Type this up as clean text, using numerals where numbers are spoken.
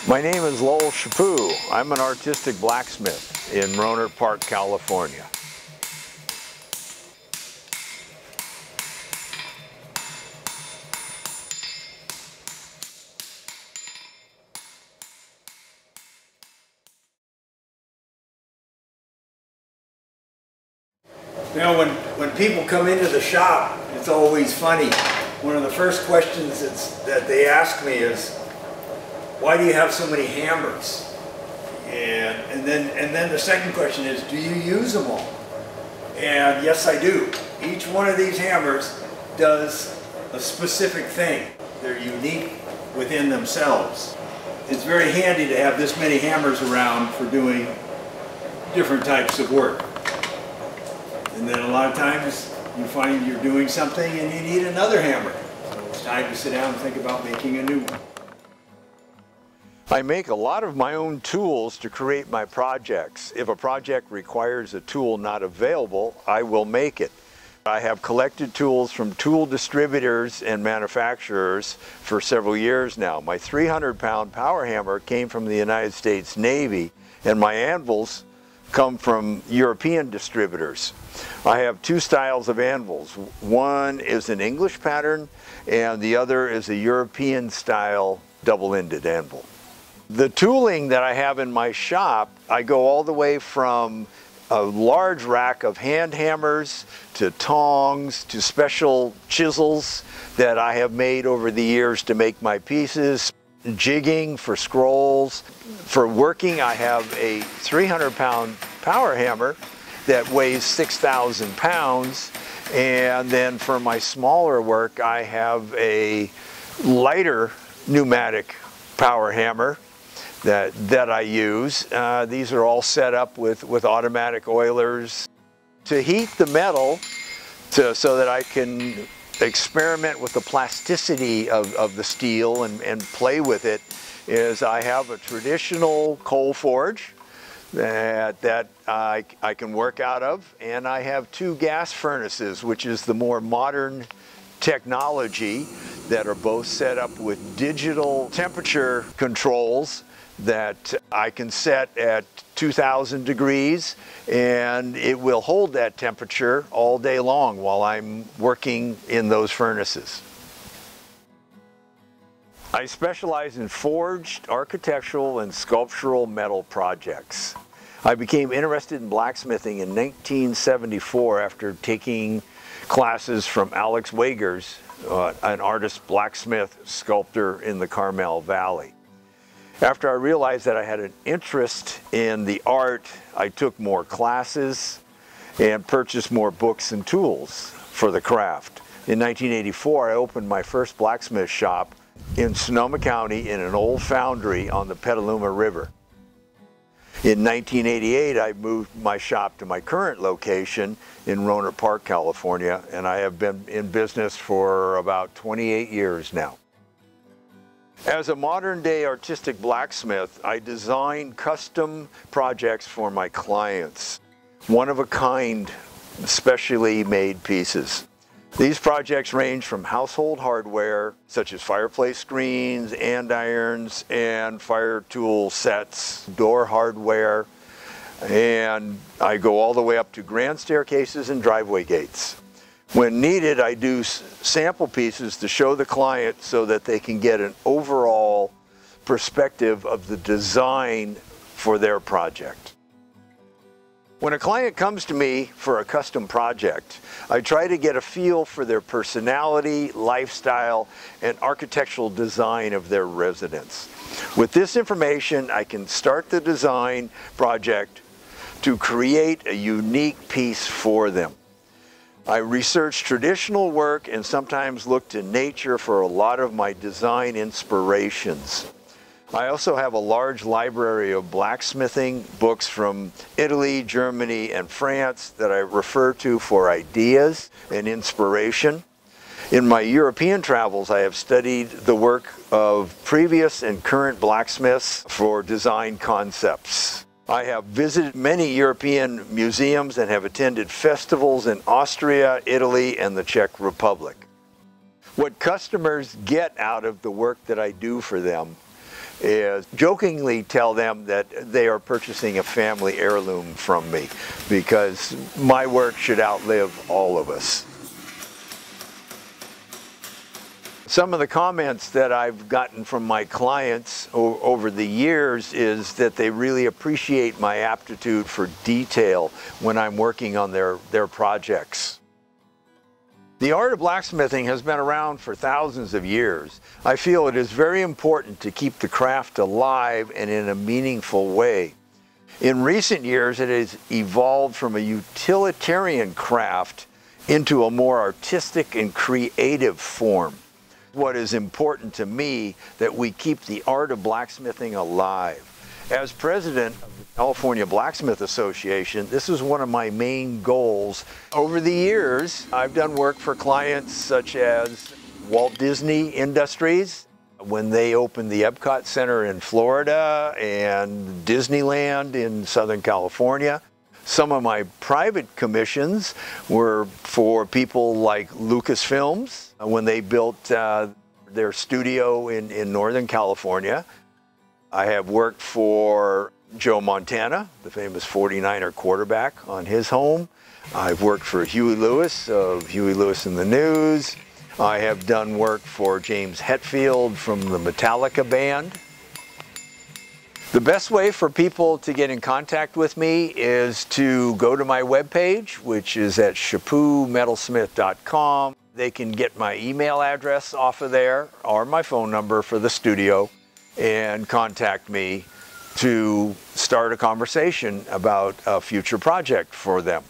My name is Lowell Chaput. I'm an artistic blacksmith in Rohnert Park, California. You know, when people come into the shop, it's always funny. One of the first questions that they ask me is, why do you have so many hammers? And then the second question is, do you use them all? And yes, I do. Each one of these hammers does a specific thing. They're unique within themselves. It's very handy to have this many hammers around for doing different types of work. And then a lot of times you find you're doing something and you need another hammer. So it's time to sit down and think about making a new one. I make a lot of my own tools to create my projects. If a project requires a tool not available, I will make it. I have collected tools from tool distributors and manufacturers for several years now. My 300-pound power hammer came from the United States Navy, and my anvils come from European distributors. I have two styles of anvils. One is an English pattern, and the other is a European style double-ended anvil. The tooling that I have in my shop, I go all the way from a large rack of hand hammers to tongs to special chisels that I have made over the years to make my pieces, jigging for scrolls. For working, I have a 300-pound power hammer that weighs 6,000 pounds, and then for my smaller work, I have a lighter pneumatic power hammer that I use. These are all set up with automatic oilers. To heat the metal so that I can experiment with the plasticity of the steel and play with it is I have a traditional coal forge that I can work out of, and I have two gas furnaces, which is the more modern technology that are both set up with digital temperature controls that I can set at 2,000 degrees, and it will hold that temperature all day long while I'm working in those furnaces. I specialize in forged, architectural, and sculptural metal projects. I became interested in blacksmithing in 1974 after taking classes from Alex Wagers, an artist, blacksmith, sculptor in the Carmel Valley. After I realized that I had an interest in the art, I took more classes and purchased more books and tools for the craft. In 1984, I opened my first blacksmith shop in Sonoma County in an old foundry on the Petaluma River. In 1988, I moved my shop to my current location in Rohnert Park, California, and I have been in business for about 28 years now. As a modern-day artistic blacksmith, I design custom projects for my clients, one-of-a-kind, specially made pieces. These projects range from household hardware, such as fireplace screens, andirons, and fire tool sets, door hardware, and I go all the way up to grand staircases and driveway gates. When needed, I do sample pieces to show the client so that they can get an overall perspective of the design for their project. When a client comes to me for a custom project, I try to get a feel for their personality, lifestyle, and architectural design of their residence. With this information, I can start the design project to create a unique piece for them. I research traditional work and sometimes look to nature for a lot of my design inspirations. I also have a large library of blacksmithing books from Italy, Germany, and France that I refer to for ideas and inspiration. In my European travels, I have studied the work of previous and current blacksmiths for design concepts. I have visited many European museums and have attended festivals in Austria, Italy, and the Czech Republic. What customers get out of the work that I do for them is jokingly tell them that they are purchasing a family heirloom from me, because my work should outlive all of us. Some of the comments that I've gotten from my clients over the years is that they really appreciate my aptitude for detail when I'm working on their projects. The art of blacksmithing has been around for thousands of years. I feel it is very important to keep the craft alive and in a meaningful way. In recent years, it has evolved from a utilitarian craft into a more artistic and creative form. What is important to me, that we keep the art of blacksmithing alive. As president of the California Blacksmith Association, this is one of my main goals. Over the years, I've done work for clients such as Walt Disney Industries, when they opened the Epcot Center in Florida, and Disneyland in Southern California. Some of my private commissions were for people like Lucasfilms, when they built their studio in Northern California. I have worked for Joe Montana, the famous 49er quarterback, on his home. I've worked for Huey Lewis of Huey Lewis and the News. I have done work for James Hetfield from the Metallica band. The best way for people to get in contact with me is to go to my webpage, which is at chaputmetalsmith.com. They can get my email address off of there, or my phone number for the studio, and contact me to start a conversation about a future project for them.